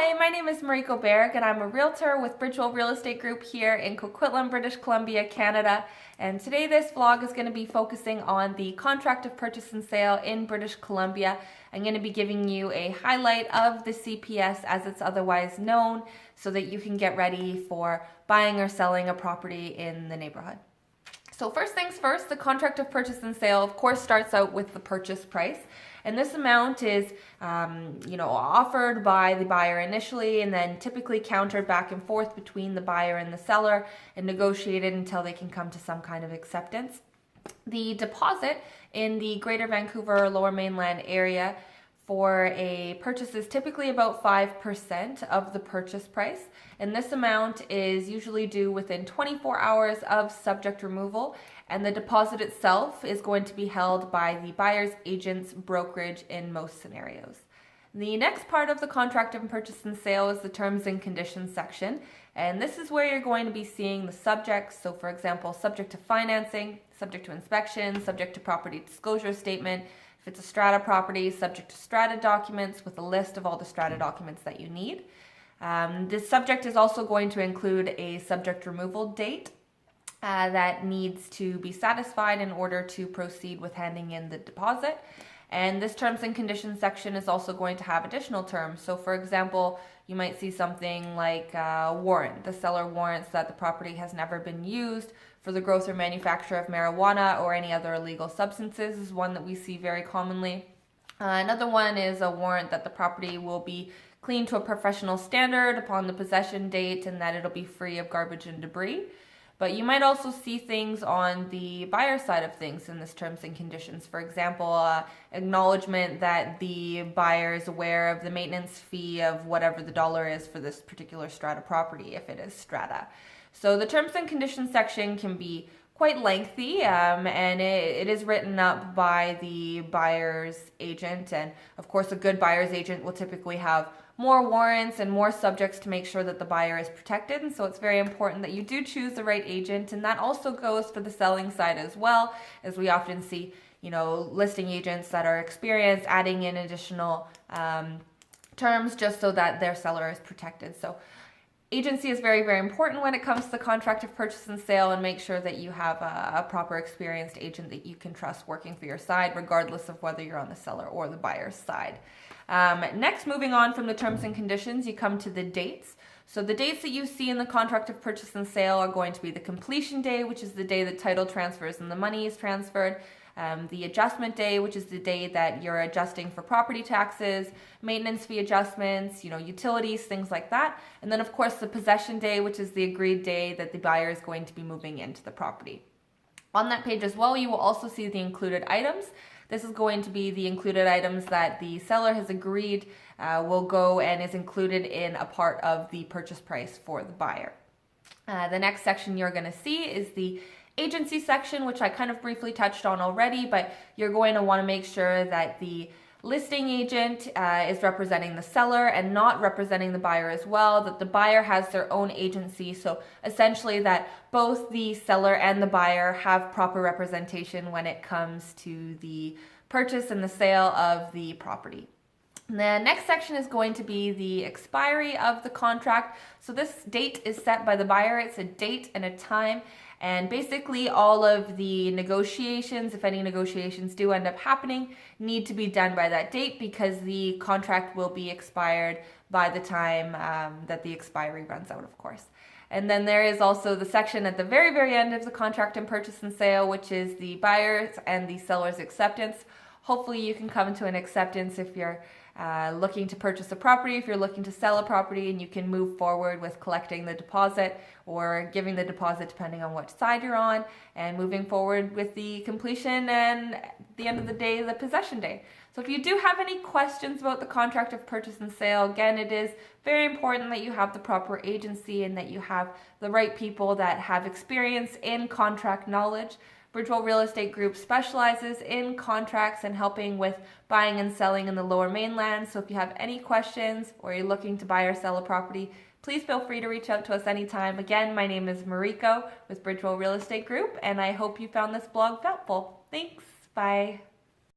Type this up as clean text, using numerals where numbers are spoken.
Hi, my name is Mariko Berg and I'm a realtor with BRIDGEWELL Real Estate Group here in Coquitlam, British Columbia, Canada. And today this vlog is going to be focusing on the contract of purchase and sale in British Columbia. I'm going to be giving you a highlight of the CPS as it's otherwise known so that you can get ready for buying or selling a property in the neighborhood. So first things first, the contract of purchase and sale of course starts out with the purchase price. And this amount is, offered by the buyer initially and then typically countered back and forth between the buyer and the seller and negotiated until they can come to some kind of acceptance. The deposit in the Greater Vancouver or Lower Mainland area for a purchase is typically about 5% of the purchase price, and this amount is usually due within 24 hours of subject removal, and the deposit itself is going to be held by the buyer's agent's brokerage in most scenarios. The next part of the contract of purchase and sale is the terms and conditions section, and this is where you're going to be seeing the subjects. So for example, subject to financing, subject to inspection, subject to property disclosure statement. If it's a strata property, subject to strata documents with a list of all the strata documents that you need. This subject is also going to include a subject removal date that needs to be satisfied in order to proceed with handing in the deposit. And this terms and conditions section is also going to have additional terms. So for example, you might see something like warrant. The seller warrants that the property has never been used for the growth or manufacture of marijuana or any other illegal substances is one that we see very commonly. Another one is a warrant that the property will be cleaned to a professional standard upon the possession date and that it'll be free of garbage and debris. But you might also see things on the buyer side of things in this terms and conditions. For example, acknowledgement that the buyer is aware of the maintenance fee of whatever the dollar is for this particular strata property, if it is strata. So the terms and conditions section can be quite lengthy, and it is written up by the buyer's agent. And of course, a good buyer's agent will typically have more warrants and more subjects to make sure that the buyer is protected. And so it's very important that you do choose the right agent. And that also goes for the selling side as well, as we often see, listing agents that are experienced adding in additional terms just so that their seller is protected. So agency is very, very important when it comes to the contract of purchase and sale, and make sure that you have a proper experienced agent that you can trust working for your side, regardless of whether you're on the seller or the buyer's side. Next, moving on from the terms and conditions, you come to the dates. So the dates that you see in the contract of purchase and sale are going to be the completion day, which is the day the title transfers and the money is transferred. The adjustment day, which is the day that you're adjusting for property taxes, maintenance fee adjustments, utilities, things like that. And then of course the possession day, which is the agreed day that the buyer is going to be moving into the property. On that page as well, you will also see the included items. This is going to be the included items that the seller has agreed will go and is included in a part of the purchase price for the buyer. The next section you're going to see is the agency section, which I kind of briefly touched on already, but you're going to want to make sure that the listing agent is representing the seller and not representing the buyer as well, that the buyer has their own agency. So essentially that both the seller and the buyer have proper representation when it comes to the purchase and the sale of the property. The next section is going to be the expiry of the contract. So this date is set by the buyer. It's a date and a time. And basically all of the negotiations, if any negotiations do end up happening, need to be done by that date because the contract will be expired by the time that the expiry runs out, of course. And then there is also the section at the very, very end of the contract and purchase and sale, which is the buyer's and the seller's acceptance. Hopefully you can come to an acceptance if you're looking to purchase a property, if you're looking to sell a property, and you can move forward with collecting the deposit or giving the deposit depending on which side you're on, and moving forward with the completion and at the end of the day, the possession day. So if you do have any questions about the contract of purchase and sale, again, it is very important that you have the proper agency and that you have the right people that have experience in contract knowledge. BRIDGEWELL Real Estate Group specializes in contracts and helping with buying and selling in the Lower Mainland. So if you have any questions or you're looking to buy or sell a property, please feel free to reach out to us anytime. Again, my name is Mariko with BRIDGEWELL Real Estate Group, and I hope you found this blog helpful. Thanks. Bye.